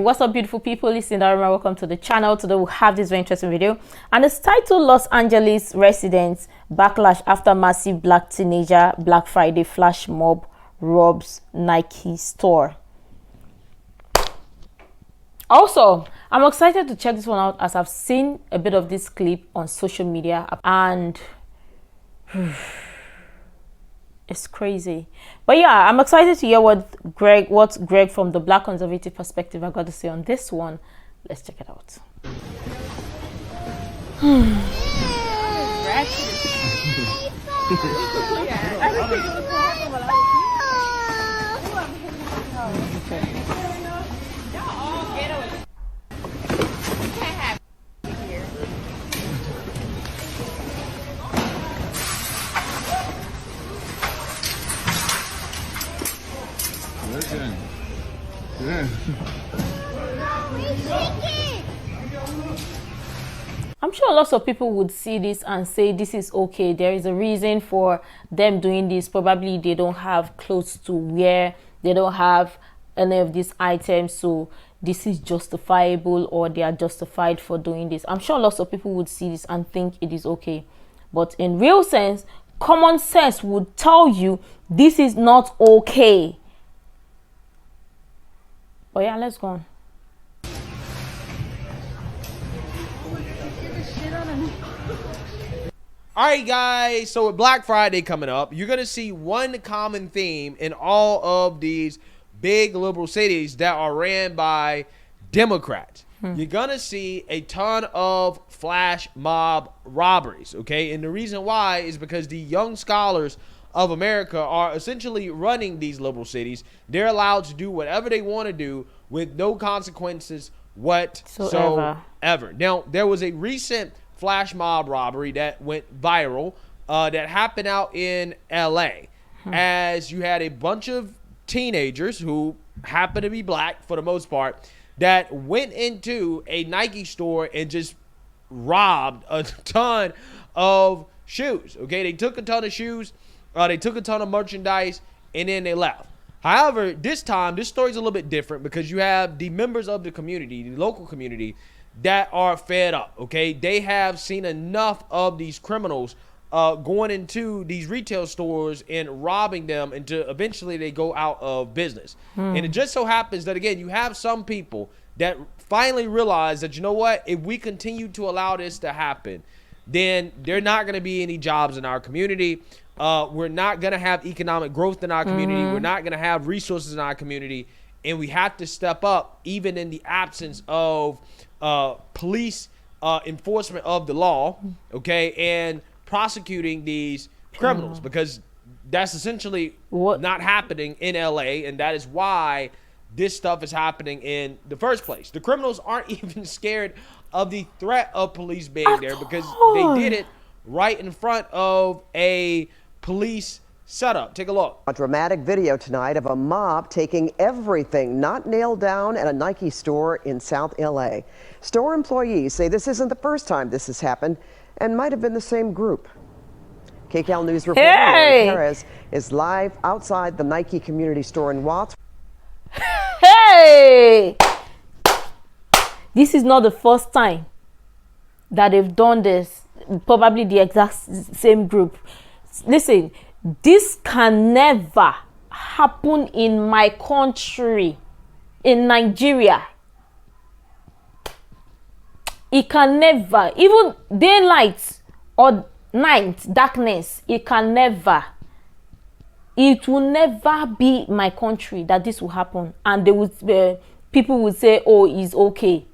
What's up, beautiful people? It's Sindafam. Welcome to the channel. Today we have this very interesting video, and it's titled Los Angeles Residents Backlash After Massive Black Teenager Black Friday Flash Mob Robs Nike Store. Also, I'm excited to check this one out as I've seen a bit of this clip on social media, and it's crazy. But yeah, I'm excited to hear what Greg from the Black conservative perspective I got to say on this one. Let's check it out. Yeah. I'm sure lots of people would see this and say this is okay. There is a reason for them doing this. Probably they don't have clothes to wear. They don't have any of these items. So this is justifiable, or they are justified for doing this. I'm sure lots of people would see this and think it is okay. But in real sense, common sense would tell you this is not okay. But yeah, let's go on. Alright guys, so with Black Friday coming up, you're going to see one common theme in all of these big liberal cities that are ran by Democrats. You're going to see a ton of flash mob robberies, okay? And the reason why is because the young scholars of America are essentially running these liberal cities. They're allowed to do whatever they want to do with no consequences whatsoever. Now, there was a recent flash mob robbery that went viral that happened out in LA, as you had a bunch of teenagers who happen to be black for the most part that went into a Nike store and just robbed a ton of shoes. Okay, they took a ton of shoes, they took a ton of merchandise, and then they left. However, this time, this story is a little bit different because you have the members of the community, the local community, that are fed up, okay? They have seen enough of these criminals going into these retail stores and robbing them until eventually they go out of business. And it just so happens that, again, you have some people that finally realize that, you know what, if we continue to allow this to happen, then there are not going to be any jobs in our community. We're not going to have economic growth in our community. We're not going to have resources in our community. And we have to step up even in the absence of police enforcement of the law, okay, and prosecuting these criminals, because that's essentially not happening in LA, and that is why this stuff is happening in the first place. The criminals aren't even scared of the threat of police being there because they did it right in front of a police setup. Take a look. A dramatic video tonight of a mob taking everything not nailed down at a Nike store in South LA. Store employees say this isn't the first time this has happened and might have been the same group. KCAL News reporter Lori Perez is live outside the Nike community store in Watts. Hey! This is not the first time that they've done this. Probably the exact same group. Listen, this can never happen in my country, in Nigeria. It can never, even daylight or night, darkness, it can never. It will never be my country that this will happen. And they would, people would say, oh, it's okay.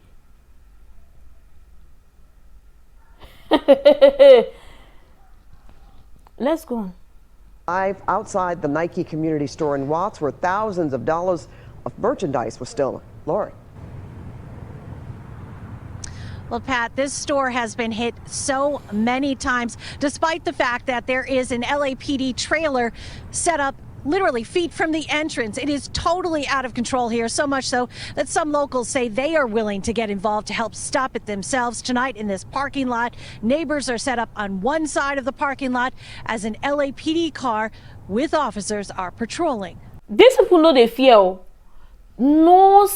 Let's go on. Live outside the Nike community store in Watts, where thousands of dollars of merchandise was stolen. Lori. Well, Pat, this store has been hit so many times, despite the fact that there is an LAPD trailer set up literally feet from the entrance. It is totally out of control here, so much so that some locals say they are willing to get involved to help stop it themselves. Tonight in this parking lot, neighbors are set up on one side of the parking lot as an LAPD car with officers are patrolling. These people know they fear. No,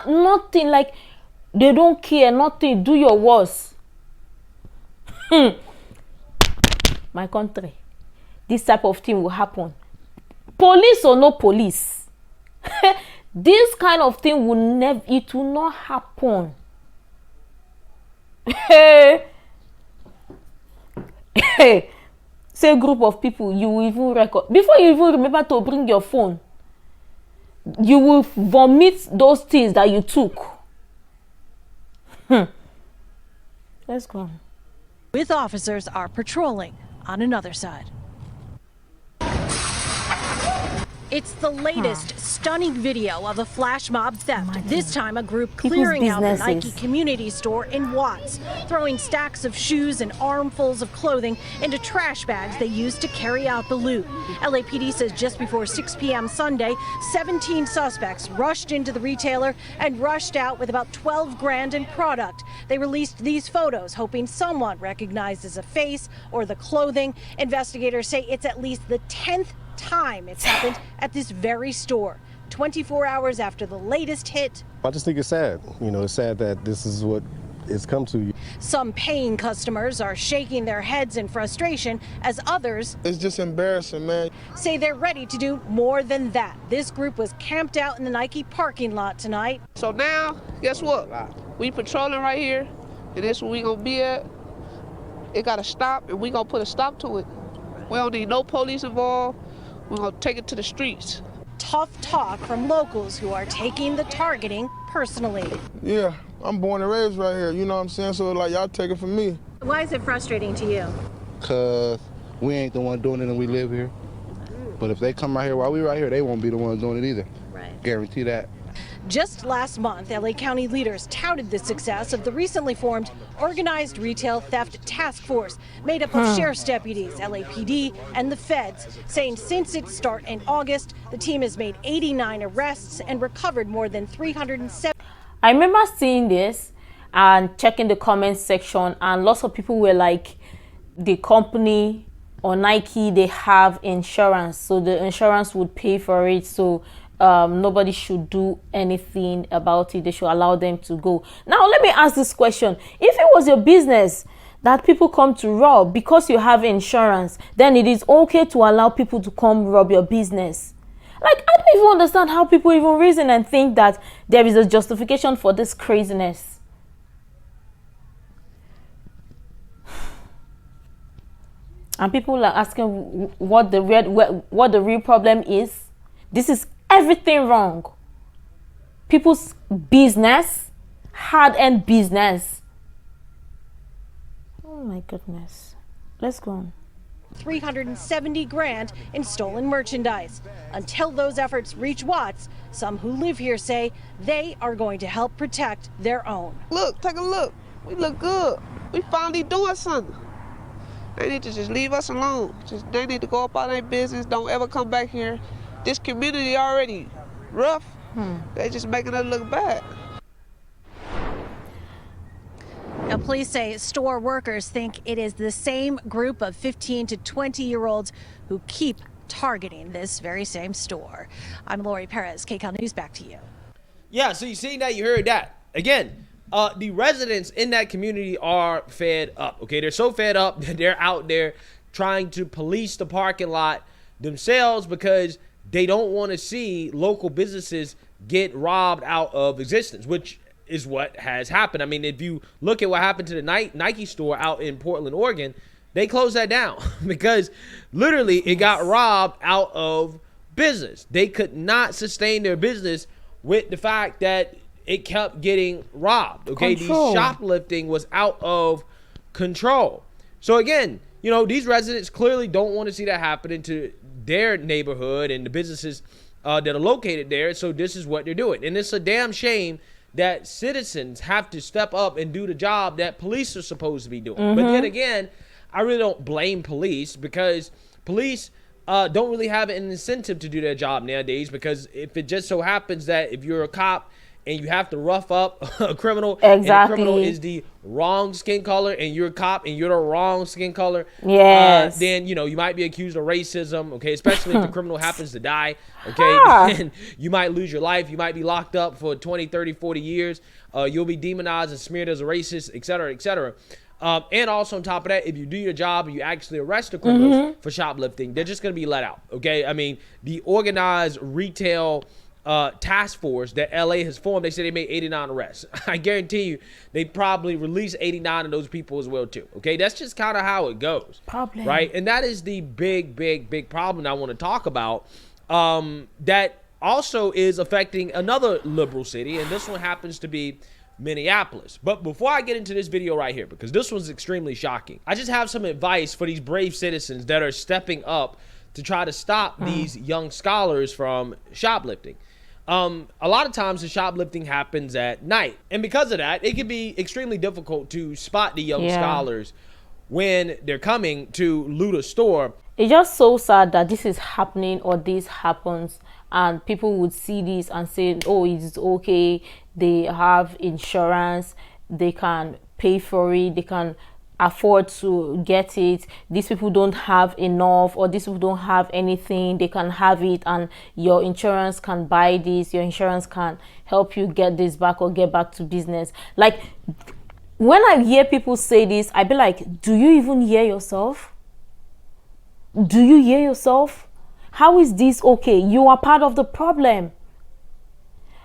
nothing. Like, they don't care. Nothing. Do your worst. My country, this type of thing will happen. Police or no police, this kind of thing will never. It will not happen. Hey, say a group of people, you will even record before you even remember to bring your phone. You will vomit those things that you took. Let's go. With officers are patrolling on another side. It's the latest stunning video of a flash mob theft. This time a group clearing out the Nike community store in Watts, throwing stacks of shoes and armfuls of clothing into trash bags they used to carry out the loot. LAPD says just before 6 p.m. Sunday, 17 suspects rushed into the retailer and rushed out with about 12 grand in product. They released these photos, hoping someone recognizes a face or the clothing. Investigators say it's at least the 10th time it's happened at this very store. 24 hours after the latest hit. I just think it's sad. You know, it's sad that this is what it's come to. Some paying customers are shaking their heads in frustration as others, it's just embarrassing, man, say they're ready to do more than that. This group was camped out in the Nike parking lot tonight. So now, guess what? We patrolling right here, and that's where we gonna be at. It gotta stop, and we gonna put a stop to it. We don't need no police involved. We're gonna take it to the streets. Tough talk from locals who are taking the targeting personally. Yeah, I'm born and raised right here, you know what I'm saying? So like, y'all take it from me. Why is it frustrating to you? Cause we ain't the one doing it and we live here. But if they come right here while we right here, they won't be the ones doing it either. Right. Guarantee that. Just last month, LA County leaders touted the success of the recently formed Organized Retail Theft Task Force, made up of sheriff's deputies, LAPD, and the feds, saying since its start in August, the team has made 89 arrests and recovered more than 370. I remember seeing this and checking the comments section, and lots of people were like, the company or Nike, they have insurance, so the insurance would pay for it, so nobody should do anything about it. They should allow them to go. Now let me ask this question: if it was your business that people come to rob because you have insurance, then it is okay to allow people to come rob your business? Like, I don't even understand how people even reason and think that there is a justification for this craziness. And people are asking what the real problem is. This is everything wrong. People's business, hard-earned business. Oh my goodness. Let's go on. 370 grand in stolen merchandise. Until those efforts reach Watts, some who live here say they are going to help protect their own. Look, take a look. We look good. We finally doing something. They need to just leave us alone. They need to go about their business. Don't ever come back here. This community already rough. They just making it look bad. Now, police say store workers think it is the same group of 15 to 20-year-olds who keep targeting this very same store. I'm Lori Perez, KCAL News, back to you. Yeah, so you seen that, you heard that. Again, the residents in that community are fed up, okay? They're so fed up that they're out there trying to police the parking lot themselves because they don't want to see local businesses get robbed out of existence, which is what has happened. I mean, if you look at what happened to the Nike store out in Portland, Oregon, they closed that down because literally it got robbed out of business. They could not sustain their business with the fact that it kept getting robbed. Okay, the shoplifting was out of control. So again, you know, these residents clearly don't want to see that happening to their neighborhood and the businesses that are located there. So this is what they're doing. And it's a damn shame that citizens have to step up and do the job that police are supposed to be doing. But then again, I really don't blame police because police don't really have an incentive to do their job nowadays, because if it just so happens that if you're a cop and you have to rough up a criminal, Exactly. and the criminal is the wrong skin color, and you're a cop and you're the wrong skin color, yes, then, you know, you might be accused of racism, okay, especially if the criminal happens to die, okay, then you might lose your life. You might be locked up for 20, 30, 40 years. You'll be demonized and smeared as a racist, et cetera, et cetera. And also on top of that, if you do your job and you actually arrest the criminals for shoplifting, they're just going to be let out, okay? I mean, the organized retail task force that LA has formed, they say they made 89 arrests. I guarantee you they probably released 89 of those people as well too, okay? That's just kind of how it goes, right? And that is the big problem that I want to talk about, that also is affecting another liberal city, and this one happens to be Minneapolis. But before I get into this video right here, because this one's extremely shocking, I just have some advice for these brave citizens that are stepping up to try to stop these young scholars from shoplifting. A lot of times the shoplifting happens at night, and because of that, it can be extremely difficult to spot the young scholars when they're coming to loot a store. It's just so sad that this is happening, or this happens, and people would see this and say, oh, it's okay, they have insurance, they can pay for it, they can afford to get it, these people don't have enough, or these people don't have anything, they can have it, and your insurance can buy this, your insurance can help you get this back or get back to business. Like, when I hear people say this, I be like, do you even hear yourself? Do you hear yourself? How is this okay? You are part of the problem.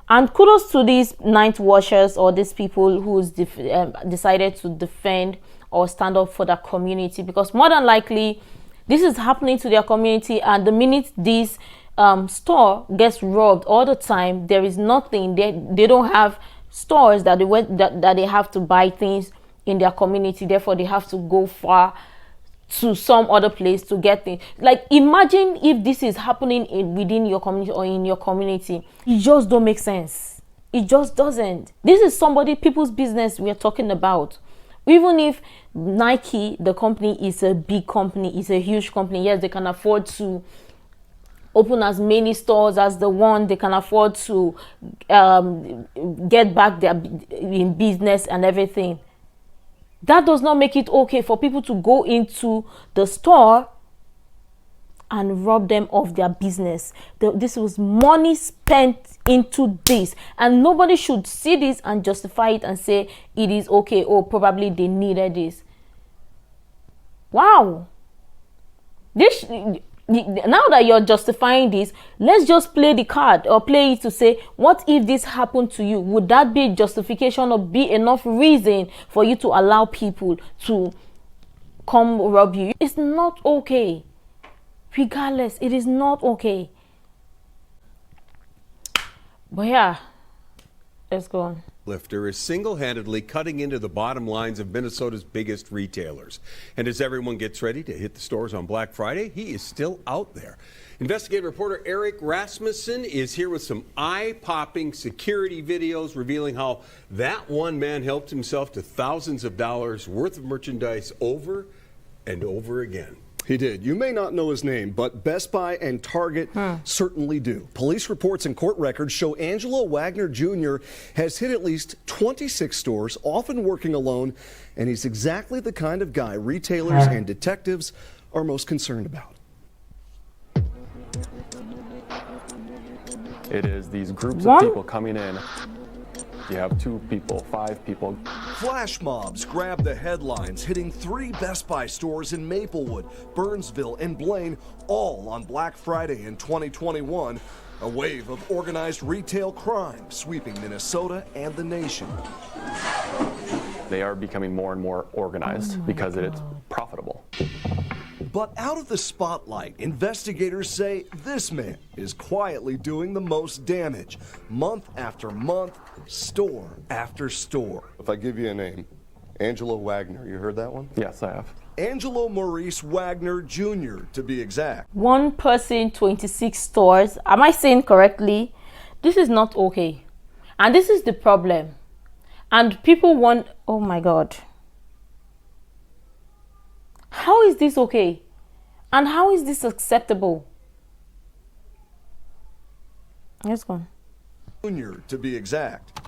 And kudos to these night watchers, or these people who's decided to defend or stand up for their community, because more than likely this is happening to their community, and the minute this store gets robbed all the time, there is nothing, they don't have stores that they have to buy things in their community, therefore they have to go far to some other place to get things. Like, imagine if this is happening within your community or in your community. It just don't make sense. It just doesn't. This is people's business we're talking about. Even if Nike, the company, is a big company, is a huge company, yes, they can afford to open as many stores as they want, they can afford to get back their in business and everything. That does not make it okay for people to go into the store and rob them of their business. This was money spent into this, and nobody should see this and justify it and say it is okay, or probably they needed this. Wow. Now that you're justifying this, let's just play the card, or play it to say, what if this happened to you? Would that be justification or be enough reason for you to allow people to come rob you? It's not okay. Regardless, it is not okay. But yeah, let's go on. Lifter is single-handedly cutting into the bottom lines of Minnesota's biggest retailers. And as everyone gets ready to hit the stores on Black Friday, he is still out there. Investigative reporter Eric Rasmussen is here with some eye-popping security videos revealing how that one man helped himself to thousands of dollars worth of merchandise over and over again. He did. You may not know his name, but Best Buy and Target certainly do. Police reports and court records show Angelo Wagner Jr. has hit at least 26 stores, often working alone, and he's exactly the kind of guy retailers and detectives are most concerned about. It is these groups of people coming in. You have 2 people, 5 people. Flash mobs grabbed the headlines, hitting 3 Best Buy stores in Maplewood, Burnsville, and Blaine, all on Black Friday in 2021. A wave of organized retail crime sweeping Minnesota and the nation. They are becoming more and more organized because it's profitable. But out of the spotlight, investigators say this man is quietly doing the most damage, month after month, store after store. If I give you a name, Angelo Wagner, you heard that one? Yes, I have. Angelo Maurice Wagner Jr., to be exact. One person, 26 stores. Am I saying correctly? This is not okay. And this is the problem. And people want, oh my God. How is this okay? And how is this acceptable? Let's go. Jr., to be exact.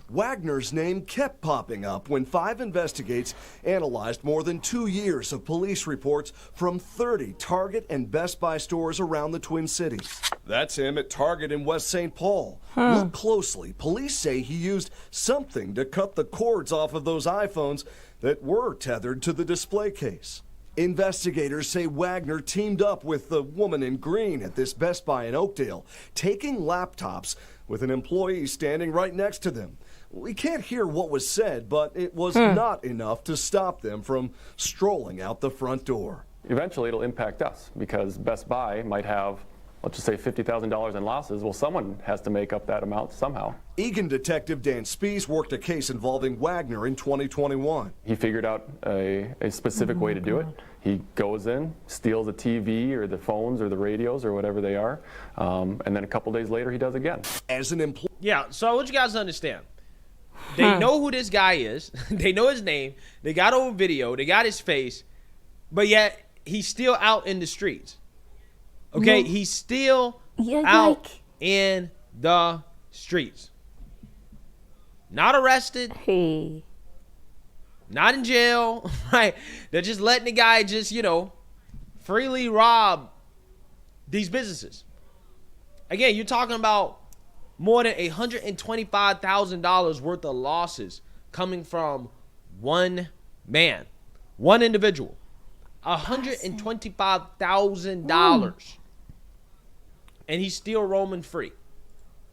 Wagner's name kept popping up when 5 Investigates analyzed more than 2 years of police reports from 30 Target and Best Buy stores around the Twin Cities. That's him at Target in West St. Paul. Look closely. Police say he used something to cut the cords off of those iPhones that were tethered to the display case. Investigators say Wagner teamed up with the woman in green at this Best Buy in Oakdale, taking laptops with an employee standing right next to them. We can't hear what was said, but it was not enough to stop them from strolling out the front door. Eventually, it'll impact us because Best Buy might have, let's just say, $50,000 in losses. Well, someone has to make up that amount somehow. Egan detective Dan Spees worked a case involving Wagner in 2021. He figured out a specific way to do it. He goes in, steals a TV or the phones or the radios or whatever they are, and then a couple days later he does again. As an employee. Yeah, so I want you guys to understand. They know who this guy is. They know his name. They got over video. They got his face. But yet, he's still out in the streets. Okay? He's still out in the streets. Not arrested. Hey. Not in jail. Right? They're just letting the guy just, you know, freely rob these businesses. Again, you're talking about more than $125,000 worth of losses coming from one man, one individual. $125,000. And he's still roaming free.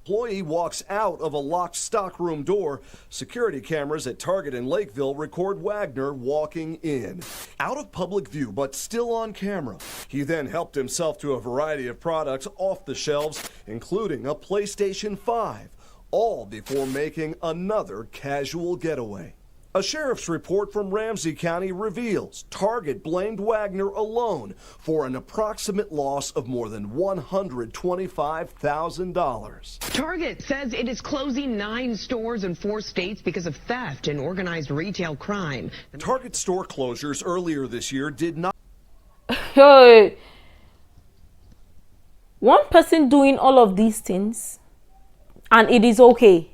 Employee walks out of a locked stockroom door. Security cameras at Target in Lakeville record Wagner walking in. Out of public view, but still on camera. He then helped himself to a variety of products off the shelves, including a PlayStation 5, all before making another casual getaway. A sheriff's report from Ramsey County reveals Target blamed Wagner alone for an approximate loss of more than $125,000. Target says it is closing 9 stores in 4 states because of theft and organized retail crime. Target store closures earlier this year did not. One person doing all of these things, and it is okay.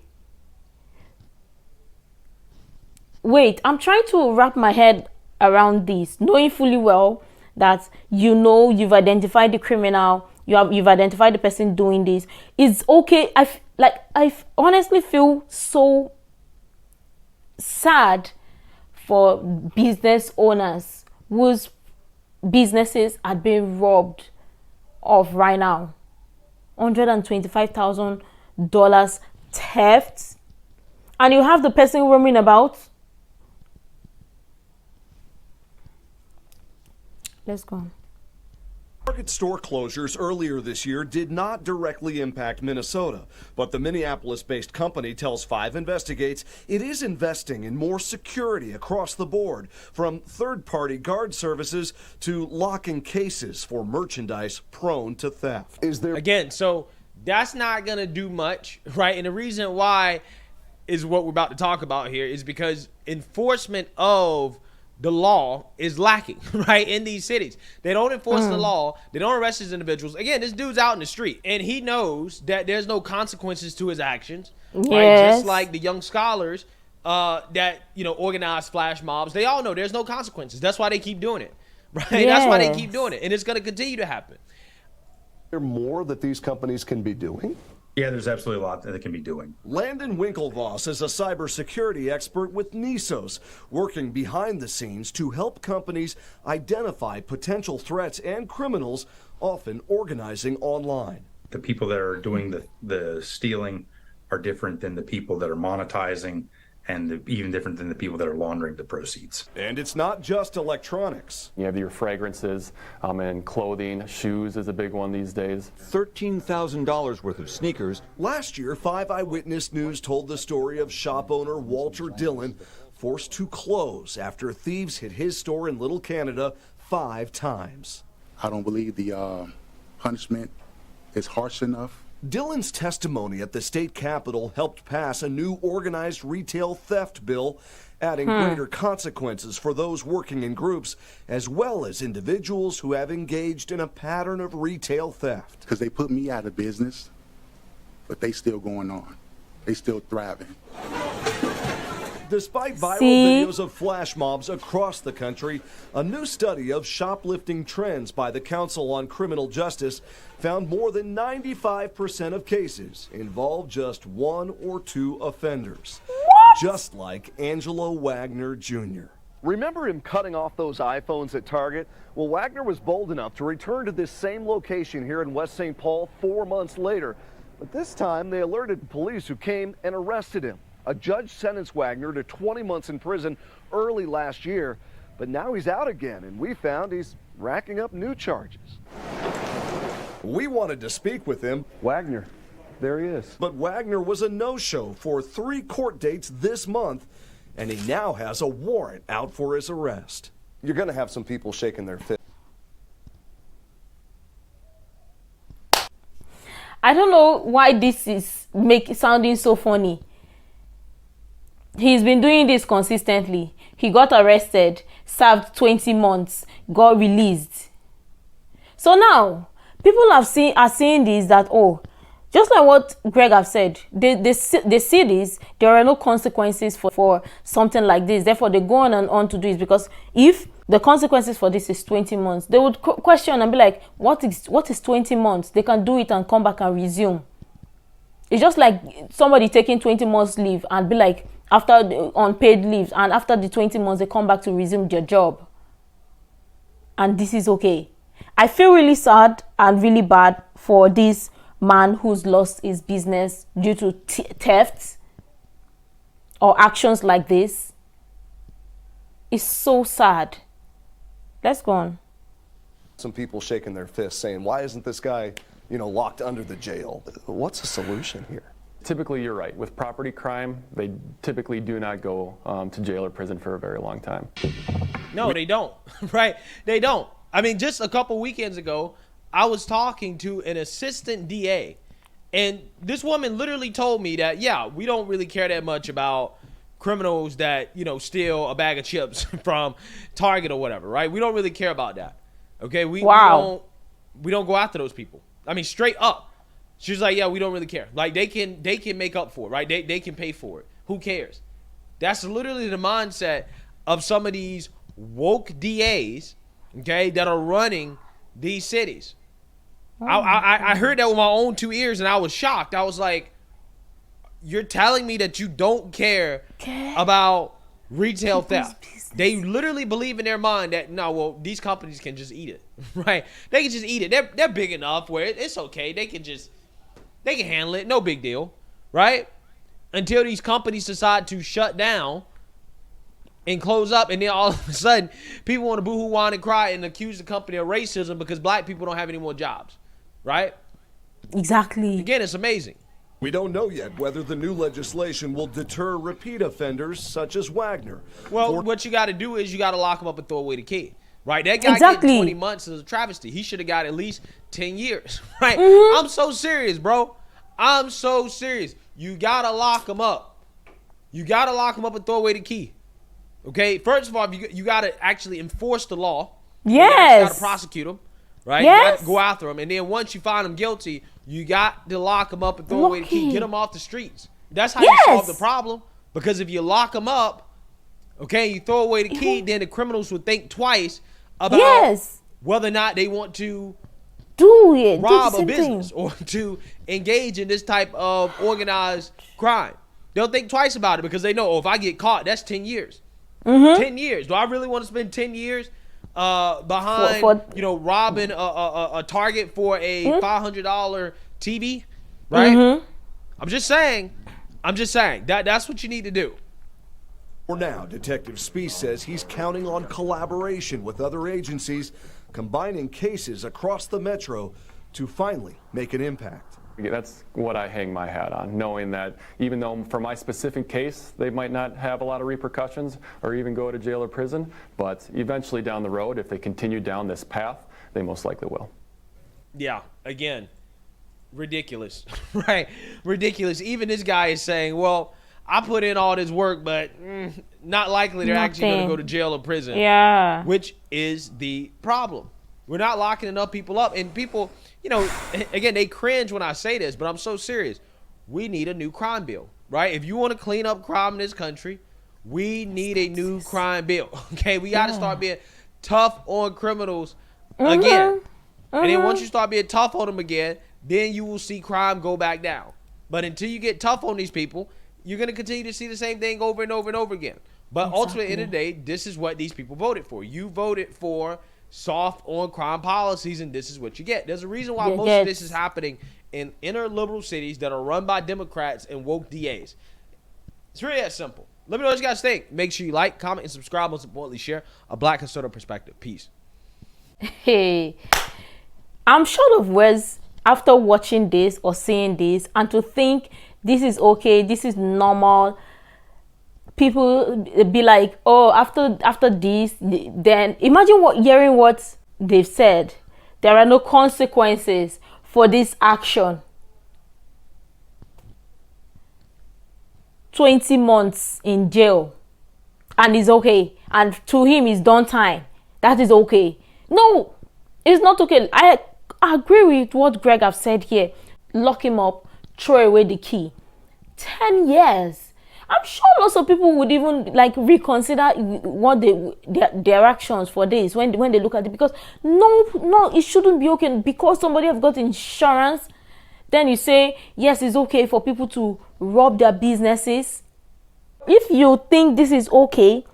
Wait, I'm trying to wrap my head around this, knowing fully well that you've identified the criminal, you've identified the person doing this. It's okay. I honestly feel so sad for business owners whose businesses are being robbed of right now. $125,000 theft, and you have the person roaming about. Let's go. Target store closures earlier this year did not directly impact Minnesota, but the Minneapolis-based company tells 5 Investigates it is investing in more security across the board, from third-party guard services to locking cases for merchandise prone to theft. Again, so that's not going to do much, right? And the reason why is what we're about to talk about here is because enforcement of the law is lacking, right, in these cities. They don't enforce the law. They don't arrest these individuals. Again, this dude's out in the street, and he knows that there's no consequences to his actions, right? Just like the young scholars that, organize flash mobs. They all know there's no consequences. That's why they keep doing it, right? That's why they keep doing it, and it's going to continue to happen. Is there more that these companies can be doing? Yeah, there's absolutely a lot that they can be doing. Landon Winklevoss is a cybersecurity expert with Nisos, working behind the scenes to help companies identify potential threats and criminals, often organizing online. The people that are doing the stealing are different than the people that are monetizing, and even different than the people that are laundering the proceeds. And it's not just electronics. You have your fragrances and clothing. Shoes is a big one these days. $13,000 worth of sneakers. Last year, 5 Eyewitness News told the story of shop owner Walter Dillon, forced to close after thieves hit his store in Little Canada 5 times. I don't believe the punishment is harsh enough. Dillon's testimony at the state capitol helped pass a new organized retail theft bill, adding greater consequences for those working in groups, as well as individuals who have engaged in a pattern of retail theft. Because they put me out of business. but they still going on. They still thriving. Despite viral videos of flash mobs across the country, a new study of shoplifting trends by the Council on Criminal Justice found more than 95% of cases involve just 1 or 2 offenders. What? Just like Angelo Wagner Jr. Remember him cutting off those iPhones at Target? Well, Wagner was bold enough to return to this same location here in West St. Paul 4 months later. But this time they alerted police who came and arrested him. A judge sentenced Wagner to 20 months in prison early last year, but now he's out again, and we found he's racking up new charges. We wanted to speak with him. Wagner, there he is. But Wagner was a no-show for 3 court dates this month, and he now has a warrant out for his arrest. You're going to have some people shaking their fist. I don't know why this is sounding so funny. He's been doing this consistently. He got arrested, served 20 months, got released. So now, people are seeing this that, oh, just like what Greg have said, they see this, there are no consequences for something like this. Therefore, they go on and on to do it, because if the consequences for this is 20 months, they would question and be like, what is 20 months? They can do it and come back and resume. It's just like somebody taking 20 months leave and be like, after unpaid leaves, and after the 20 months, they come back to resume their job. And this is okay. I feel really sad and really bad for this man who's lost his business due to theft or actions like this. It's so sad. Let's go on. Some people shaking their fists saying, why isn't this guy, locked under the jail? What's the solution here? Typically, you're right. With property crime, they typically do not go to jail or prison for a very long time. No, they don't, right? They don't. I mean, just a couple weekends ago, I was talking to an assistant DA, and this woman literally told me that, yeah, we don't really care that much about criminals that, steal a bag of chips from Target or whatever, right? We don't really care about that, okay? We don't go after those people. I mean, straight up. She's like, yeah, we don't really care. Like, they can make up for it, right? They can pay for it. Who cares? That's literally the mindset of some of these woke DAs, okay, that are running these cities. I heard that with my own 2 ears, and I was shocked. I was like, you're telling me that you don't care about retail theft. They literally believe in their mind that, no, well, these companies can just eat it, right? They can just eat it. They're big enough where it's okay. They can handle it. No big deal, right? Until these companies decide to shut down and close up, and then all of a sudden, people want to boo-hoo, whine, and cry and accuse the company of racism because black people don't have any more jobs, right? Exactly. Again, it's amazing. We don't know yet whether the new legislation will deter repeat offenders such as Wagner. Well, what you got to do is you got to lock him up and throw away the key, right? That guy getting 20 months is a travesty. He should have got at least 10 years, right? I'm so serious, bro. I'm so serious. You got to lock him up. You got to lock him up and throw away the key, okay? First of all, you got to actually enforce the law. Yes. You got to prosecute him, right? Yes. You got to go after him. And then once you find him guilty, you got to lock him up and throw away the key. Get him off the streets. That's how you solve the problem. Because if you lock him up, okay, you throw away the key, then the criminals would think twice about whether or not they want to rob a business or to engage in this type of organized crime. They'll think twice about it because they know, oh, if I get caught, that's 10 years. 10 years. Do I really want to spend 10 years behind, robbing a Target for a $500 TV, right? I'm just saying. That's what you need to do. For now, Detective Speece says he's counting on collaboration with other agencies, combining cases across the metro to finally make an impact. That's what I hang my hat on, knowing that even though for my specific case, they might not have a lot of repercussions or even go to jail or prison, but eventually down the road, if they continue down this path, they most likely will. Yeah, again, ridiculous, right? Ridiculous. Even this guy is saying, well, I put in all this work, but not likely they're actually going to go to jail or prison. Yeah. Which is the problem. We're not locking enough people up. And people, again, they cringe when I say this, but I'm so serious. we need a new crime bill, right? If you want to clean up crime in this country, we need a new crime bill, okay? We got to start being tough on criminals again. And then once you start being tough on them again, then you will see crime go back down. But until you get tough on these people, you're going to continue to see the same thing over and over and over again. But ultimately, at the end of the day, this is what these people voted for. You voted for soft on crime policies, and this is what you get. There's a reason why most of this is happening in inner liberal cities that are run by Democrats and woke DAs. It's really that simple. Let me know what you guys think. Make sure you like, comment, and subscribe. Most importantly, share a Black conservative perspective. Peace. Hey, I'm short of words after watching this or seeing this, and to think this is okay, this is normal. People be like, oh, after this, then imagine hearing what they've said. There are no consequences for this action. 20 months in jail, and it's okay. And to him, it's done time. That is okay. No, it's not okay. I agree with what Greg have said here. Lock him up, throw away the key. 10 years. I'm sure lots of people would even like reconsider what their actions for this when they look at it, because no, it shouldn't be okay because somebody have got insurance. Then you say yes, it's okay for people to rob their businesses. If you think this is okay,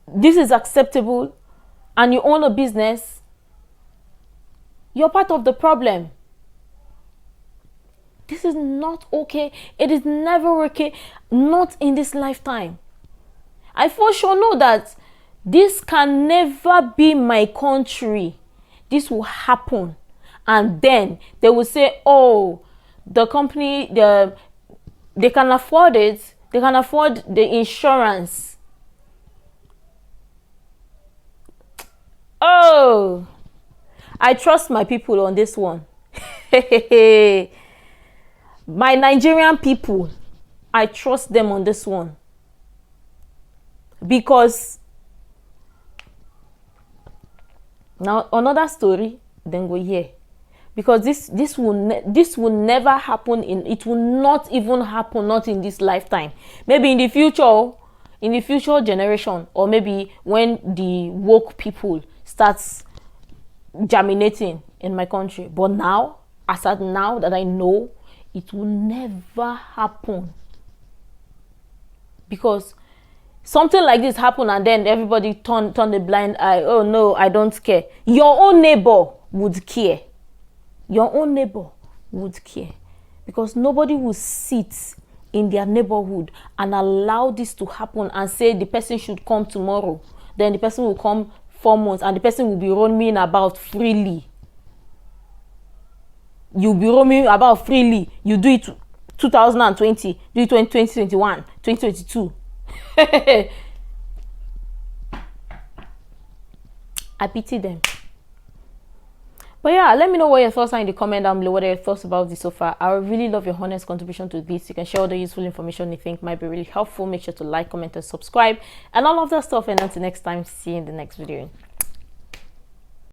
this is acceptable, and you own a business, you're part of the problem. This is not okay. It is never okay. Not in this lifetime. I for sure know that this can never be my country. This will happen. And then they will say, oh, the company, they can afford it. They can afford the insurance. Oh, I trust my people on this one. My Nigerian people, I trust them on this one, because now another story then go here, because this will never happen. It will not even happen, not in this lifetime. Maybe in the future generation, or maybe when the woke people starts germinating in my country. But now, as at now that I know, it will never happen, because something like this happen and then everybody turn the blind eye. Oh no, I don't care. Your own neighbor would care. Your own neighbor would care, because nobody will sit in their neighborhood and allow this to happen and say the person should come tomorrow. Then the person will come 4 months and the person will be roaming about freely. You'll be roaming about freely. You do it 2020, do it 2021, 2022. I pity them. But yeah, let me know what your thoughts are in the comment down below. What are your thoughts about this so far? I would really love your honest contribution to this. You can share all the useful information you think might be really helpful. Make sure to like, comment, and subscribe, and all of that stuff. And until next time, see you in the next video.